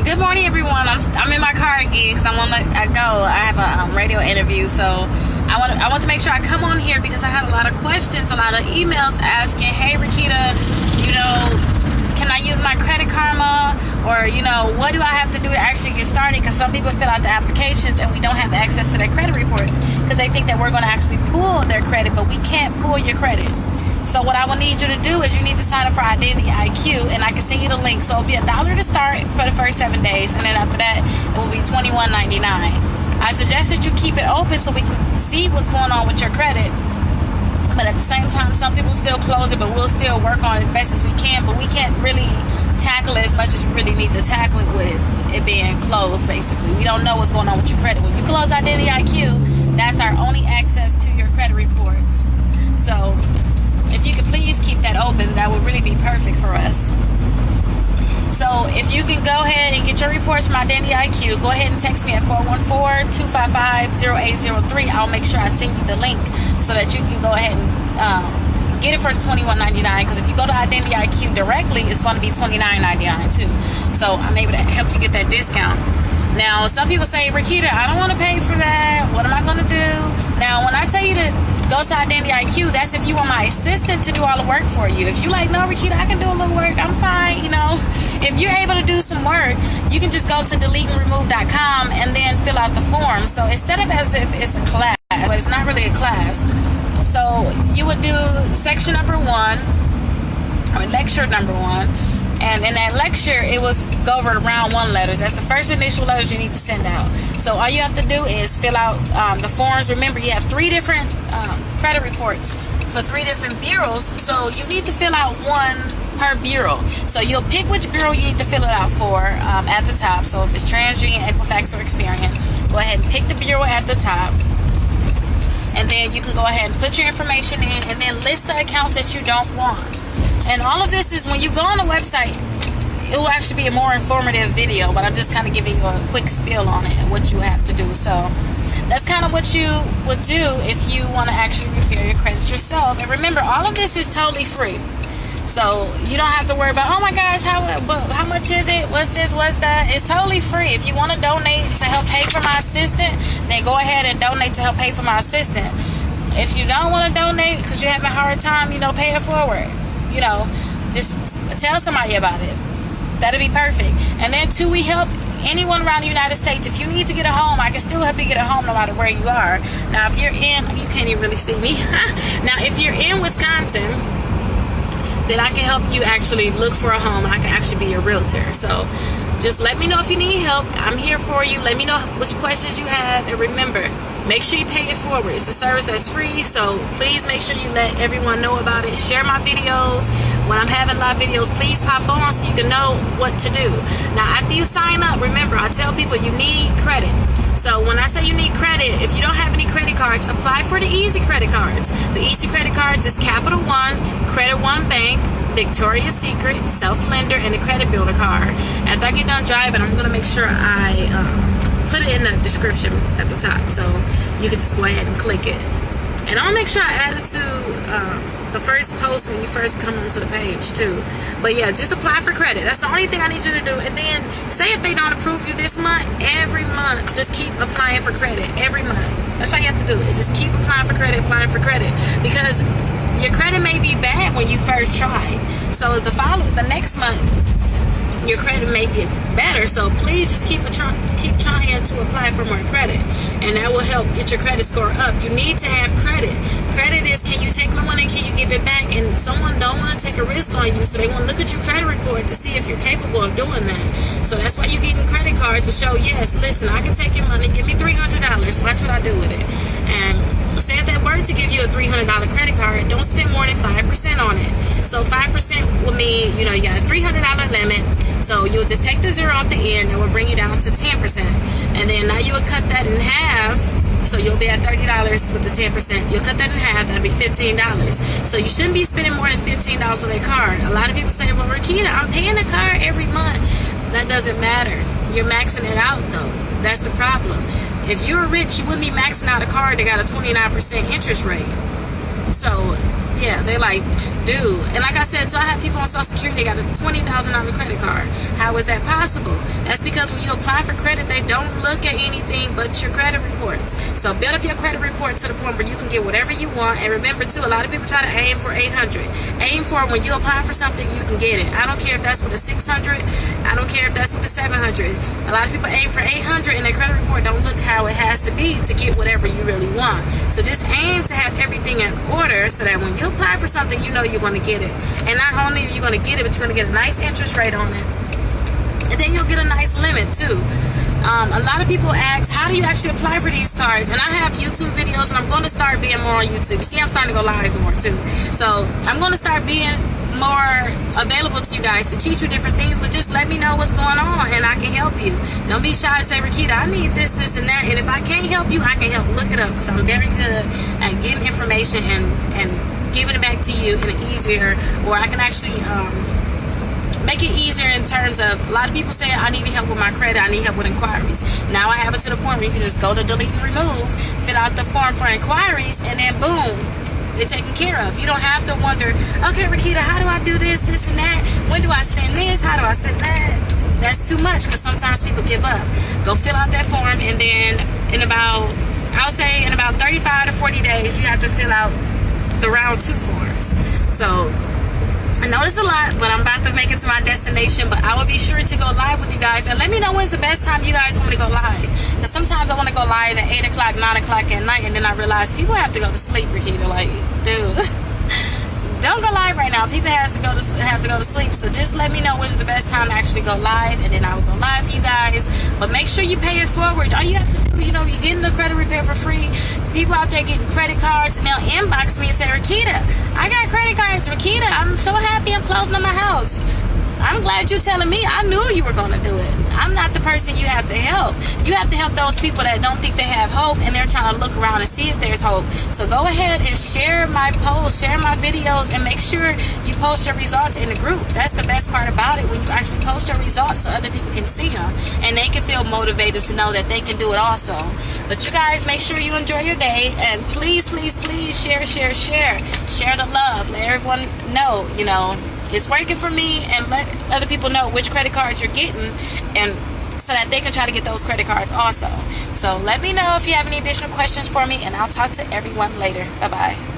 Good morning, everyone. I'm in my car again because I want to go. I have a radio interview, so I want to make sure I come on here because I had a lot of questions, a lot of emails asking, hey, Rickita, can I use my Credit Karma? Or, what do I have to do to actually get started? Because some people fill out the applications and we don't have access to their credit reports because they think that we're going to actually pull their credit, but we can't pull your credit. So what I will need you to do is you need to sign up for Identity IQ, and I can send you the link. So it'll be $1 to start for the first 7 days, and then after that, it will be $21.99. I suggest that you keep it open so we can see what's going on with your credit. But at the same time, some people still close it, but we'll still work on it as best as we can. But we can't really tackle it as much as we really need to tackle it with it being closed, basically. We don't know what's going on with your credit. When you close Identity IQ, that's our only access to your credit reports. So if you could please keep that open, that would really be perfect for us. So if you can go ahead and get your reports from Identity IQ, go ahead and text me at 414-255-0803. I'll make sure I send you the link so that you can go ahead and get it for the $21.99. Because if you go to Identity IQ directly, it's going to be $29.99 too. So I'm able to help you get that discount. Now, some people say, Rickita, I don't want to pay for that. What am I going to do? Now, when I tell you to go to Identity IQ, that's if you want my assistant to do all the work for you. If you're like, no, Rickita, I can do a little work, I'm fine, If you're able to do some work, you can just go to deleteandremove.com and then fill out the form. So it's set up as if it's a class, but it's not really a class. So you would do section number 1, or lecture number 1. And in that lecture, it was go over round 1 letters. That's the first initial letters you need to send out. So all you have to do is fill out the forms. Remember, you have 3 different credit reports for 3 different bureaus. So you need to fill out 1 per bureau. So you'll pick which bureau you need to fill it out for at the top. So if it's TransUnion, Equifax, or Experian, go ahead and pick the bureau at the top. And then you can go ahead and put your information in and then list the accounts that you don't want. And all of this is when you go on the website, it will actually be a more informative video, but I'm just kind of giving you a quick spiel on it and what you have to do. So that's kind of what you would do if you want to actually repair your credit yourself. And remember, all of this is totally free. So you don't have to worry about, oh my gosh, how much is it? What's this? What's that? It's totally free. If you want to donate to help pay for my assistant, then go ahead and donate to help pay for my assistant. If you don't want to donate because you're having a hard time, pay it forward. Just tell somebody about it. That'll be perfect. And then too, we help anyone around the United States. If you need to get a home, I can still help you get a home no matter where you are. Now, if you're in, you can't even really see me. Now, if you're in Wisconsin, then I can help you actually look for a home. I can actually be your realtor. So just let me know if you need help. I'm here for you. Let me know which questions you have. And remember, make sure you pay it forward. It's a service that's free, so please make sure you let everyone know about it. Share my videos. When I'm having live videos, please pop on so you can know what to do. Now, after you sign up, remember, I tell people you need credit. So when I say you need credit, if you don't have any credit cards, apply for the Easy credit cards. The Easy credit cards is Capital One, Credit One Bank, Victoria's Secret, Self-Lender, and the Credit Builder card. After I get done driving, I'm going to make sure I put it in the description at the top, so you can just go ahead and click it. And I'll make sure I add it to the first post when you first come onto the page too. But yeah, just apply for credit. That's the only thing I need you to do. And then say if they don't approve you this month, every month just keep applying for credit. Every month. That's all you have to do. Is just keep applying for credit, because your credit may be bad when you first try. So the next month, your credit may get better. So please just keep trying to apply for more credit, and that will help get your credit score up. You need to have credit. Credit is, can you take my money and can you give it back? And someone don't want to take a risk on you, so they want to look at your credit report to see if you're capable of doing that. So that's why you're getting credit cards to show, yes, listen, I can take your money, give me $300. Watch what I do with it. And say if that were to give you a $300 credit card, don't spend more than 5% on it. So 5% will mean, you got a $300 limit. So you'll just take the 0 off the end, and will bring you down to 10%. And then now you will cut that in half. So you'll be at $30 with the 10%. You'll cut that in half, that'll be $15. So you shouldn't be spending more than $15 on a card. A lot of people say, well, Rickita, I'm paying the card every month. That doesn't matter. You're maxing it out though. That's the problem. If you were rich, you wouldn't be maxing out a card that got a 29% interest rate. So yeah, they're like, dude. And like I said, so I have people on Social Security, they got a $20,000 credit card. How is that possible? That's because when you apply for credit, they don't look at anything but your credit reports. So build up your credit report to the point where you can get whatever you want. And remember too, a lot of people try to aim for 800. Aim for when you apply for something, you can get it. I don't care if that's with a 600. I don't care if that's with a 700. A lot of people aim for 800 and their credit report don't look how it has to be to get whatever you really want. So just aim to have everything in order so that when you apply for something, you know you're going to get it. And not only are you going to get it, but you're going to get a nice interest rate on it. And then you'll get a nice limit too. A lot of people ask, how do you actually apply for these cards? And I have YouTube videos, and I'm going to start being more on YouTube. You see, I'm starting to go live more too. So I'm going to start being more available to you guys to teach you different things, but just let me know what's going on and I can help you. Don't be shy to say, Rickita, I need this, this, and that. And if I can't help you, I can help look it up, because I'm very good at getting information and giving it back to you in an easier, or I can actually make it easier in terms of, a lot of people say, I need help with my credit, I need help with inquiries. Now I have it to the point where you can just go to delete and remove, fill out the form for inquiries, and then boom, they're taken care of. You don't have to wonder, okay, Rickita, how do I do this, this, and that? When do I send this? How do I send that? That's too much, because sometimes people give up. Go fill out that form, and then in about, I'll say in about 35 to 40 days, you have to fill out the round 2 forms. So I know it's a lot, but I'm about to make it to my destination. But I will be sure to go live with you guys, and let me know when's the best time you guys want me to go live, because sometimes I want to go live at 8 o'clock, 9 o'clock at night, and then I realize people have to go to sleep, Rickita. Like, dude, don't go live right now. People have to go to sleep. So just let me know when's the best time to actually go live, and then I will go live for you guys. But make sure you pay it forward. All you have to do, you know, you're getting the credit repair for free. People out there getting credit cards, and they'll inbox me and say, Rickita, I got credit cards. Rickita, I'm so happy I'm closing on my house. I'm glad you're telling me. I knew you were going to do it. I'm not the person you have to help. You have to help those people that don't think they have hope, and they're trying to look around and see if there's hope. So go ahead and share my posts, share my videos, and make sure you post your results in the group. That's the best part about it, when you actually post your results so other people can see them, and they can feel motivated to know that they can do it also. But you guys, make sure you enjoy your day, and please, please, please share the love. Let everyone know, you know, it's working for me, and let other people know which credit cards you're getting, and so that they can try to get those credit cards also. So let me know if you have any additional questions for me, and I'll talk to everyone later. Bye-bye.